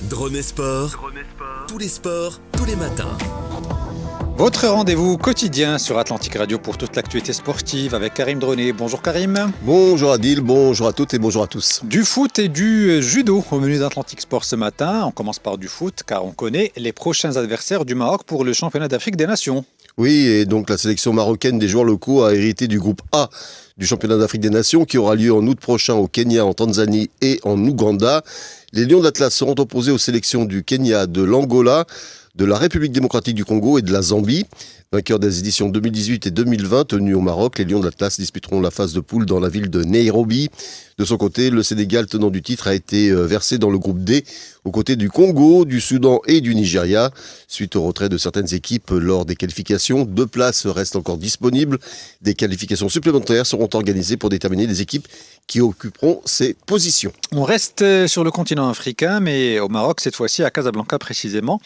Drône et Sport, tous les sports, tous les matins. Votre rendez-vous quotidien sur Atlantic Radio pour toute l'actualité sportive avec Karim Droné. Bonjour Karim. Bonjour Adil, bonjour à toutes et bonjour à tous. Du foot et du judo au menu d'Atlantic Sport ce matin. On commence par du foot car on connaît les prochains adversaires du Maroc pour le championnat d'Afrique des Nations. Oui, et donc la sélection marocaine des joueurs locaux a hérité du groupe A du championnat d'Afrique des Nations qui aura lieu en août prochain au Kenya, en Tanzanie et en Ouganda. Les Lions d'Atlas seront opposés aux sélections du Kenya, de l'Angola, de la République démocratique du Congo et de la Zambie. Vainqueurs des éditions 2018 et 2020 tenues au Maroc, les Lions d'Atlas disputeront la phase de poule dans la ville de Nairobi. De son côté, le Sénégal, tenant du titre, a été versé dans le groupe D, aux côtés du Congo, du Soudan et du Nigeria. Suite au retrait de certaines équipes lors des qualifications, 2 places restent encore disponibles. Des qualifications supplémentaires seront organisées pour déterminer les équipes qui occuperont ces positions. On reste sur le continent africain, mais au Maroc, cette fois-ci à Casablanca précisément.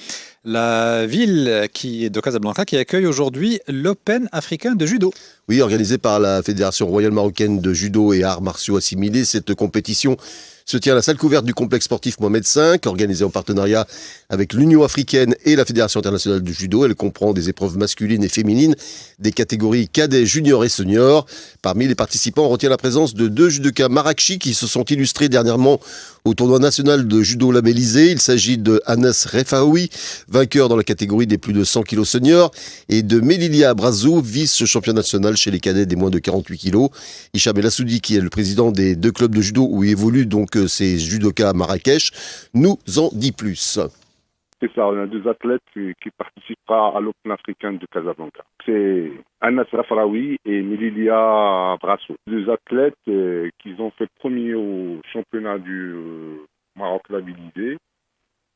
La ville de Casablanca qui accueille aujourd'hui l'Open africain de judo. Oui, organisée par la Fédération royale marocaine de judo et arts martiaux assimilés, cette compétition se tient à la salle couverte du complexe sportif Mohamed V, organisée en partenariat avec l'Union africaine et la Fédération internationale de judo. Elle comprend des épreuves masculines et féminines, des catégories cadets, juniors et seniors. Parmi les participants, on retient la présence de 2 judokas marrakchi qui se sont illustrés dernièrement au tournoi national de judo labellisé. Il s'agit de Anas Refaoui, vainqueur dans la catégorie des plus de 100 kg seniors, et de Melilia Brazou, vice-champion national chez les cadets des moins de 48 kg. Hicham El Assoudi, qui est le président des 2 clubs de judo où évoluent donc ces judokas à Marrakech, nous en dit plus. C'est ça, on a 2 athlètes qui participera à l'Open africain de Casablanca. C'est Anas Rafraoui et Melilia Brasso. 2 athlètes qui ont fait premier au championnat du Maroc labellisé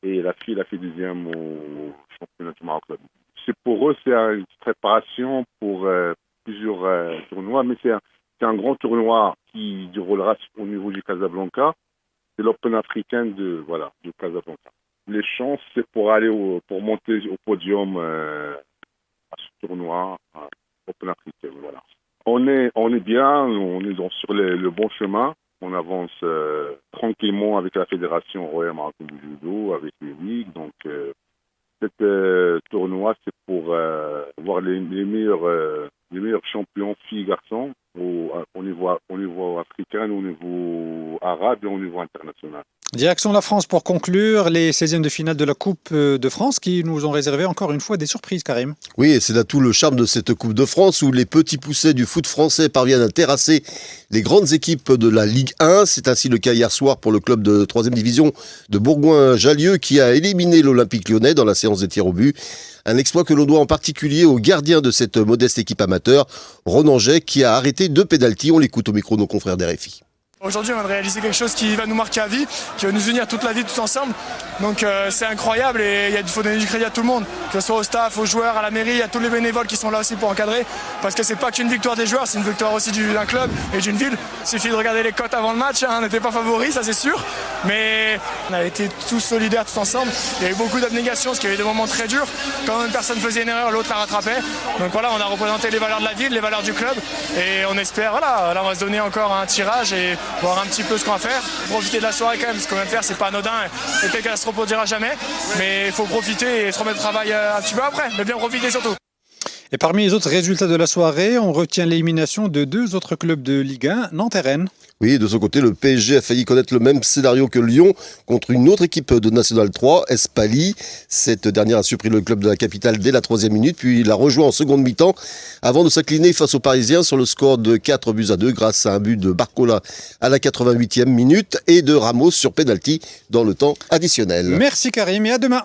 et la fille a fait deuxième au championnat du Maroc labellisé. Pour eux, c'est une préparation pour plusieurs tournois, mais c'est un grand tournoi qui déroulera au niveau du Casablanca. C'est l'Open africain de Casablanca. Les chances, c'est pour aller pour monter au podium à ce tournoi Open africain. Voilà. On est bien, on est sur le bon chemin. On avance tranquillement avec la Fédération royale marocaine de judo, avec les ligues. Donc, cet tournoi, c'est pour voir les meilleurs champions filles et garçons au niveau africain, au niveau arabe et au niveau international. Direction la France pour conclure les 16e de finale de la Coupe de France qui nous ont réservé encore une fois des surprises, Karim. Oui, et c'est là tout le charme de cette Coupe de France où les petits poussets du foot français parviennent à terrasser les grandes équipes de la Ligue 1. C'est ainsi le cas hier soir pour le club de 3e division de Bourgoin-Jallieu qui a éliminé l'Olympique lyonnais dans la séance des tirs au but. Un exploit que l'on doit en particulier au gardien de cette modeste équipe amateur, Ronan Jay, qui a arrêté 2 pénaltys. On l'écoute au micro de nos confrères d'RFI. Aujourd'hui, on vient de réaliser quelque chose qui va nous marquer à vie, qui va nous unir toute la vie, tous ensemble. Donc c'est incroyable et il faut donner du crédit à tout le monde, que ce soit au staff, aux joueurs, à la mairie, à tous les bénévoles qui sont là aussi pour encadrer. Parce que c'est pas qu'une victoire des joueurs, c'est une victoire aussi d'un club et d'une ville. Il suffit de regarder les cotes avant le match, on n'était pas favoris, ça c'est sûr. Mais on a été tous solidaires, tous ensemble. Il y a eu beaucoup d'abnégation, parce qu'il y avait des moments très durs. Quand une personne faisait une erreur, l'autre la rattrapait. Donc voilà, on a représenté les valeurs de la ville, les valeurs du club. Et on espère, là on va se donner encore un tirage et voir un petit peu ce qu'on va faire, profiter de la soirée quand même, ce qu'on vient de faire c'est pas anodin et peut-être qu'elle se reproduira jamais, mais il faut profiter et se remettre au travail un petit peu après, mais bien profiter surtout. Et parmi les autres résultats de la soirée, on retient l'élimination de 2 autres clubs de Ligue 1, Nantes et Rennes. Oui, de son côté, le PSG a failli connaître le même scénario que Lyon contre une autre équipe de National 3, Espali. Cette dernière a surpris le club de la capitale dès la 3e minute, puis il a rejoint en seconde mi-temps avant de s'incliner face aux Parisiens sur le score de 4-2 grâce à un but de Barcola à la 88e minute et de Ramos sur pénalty dans le temps additionnel. Merci Karim et à demain.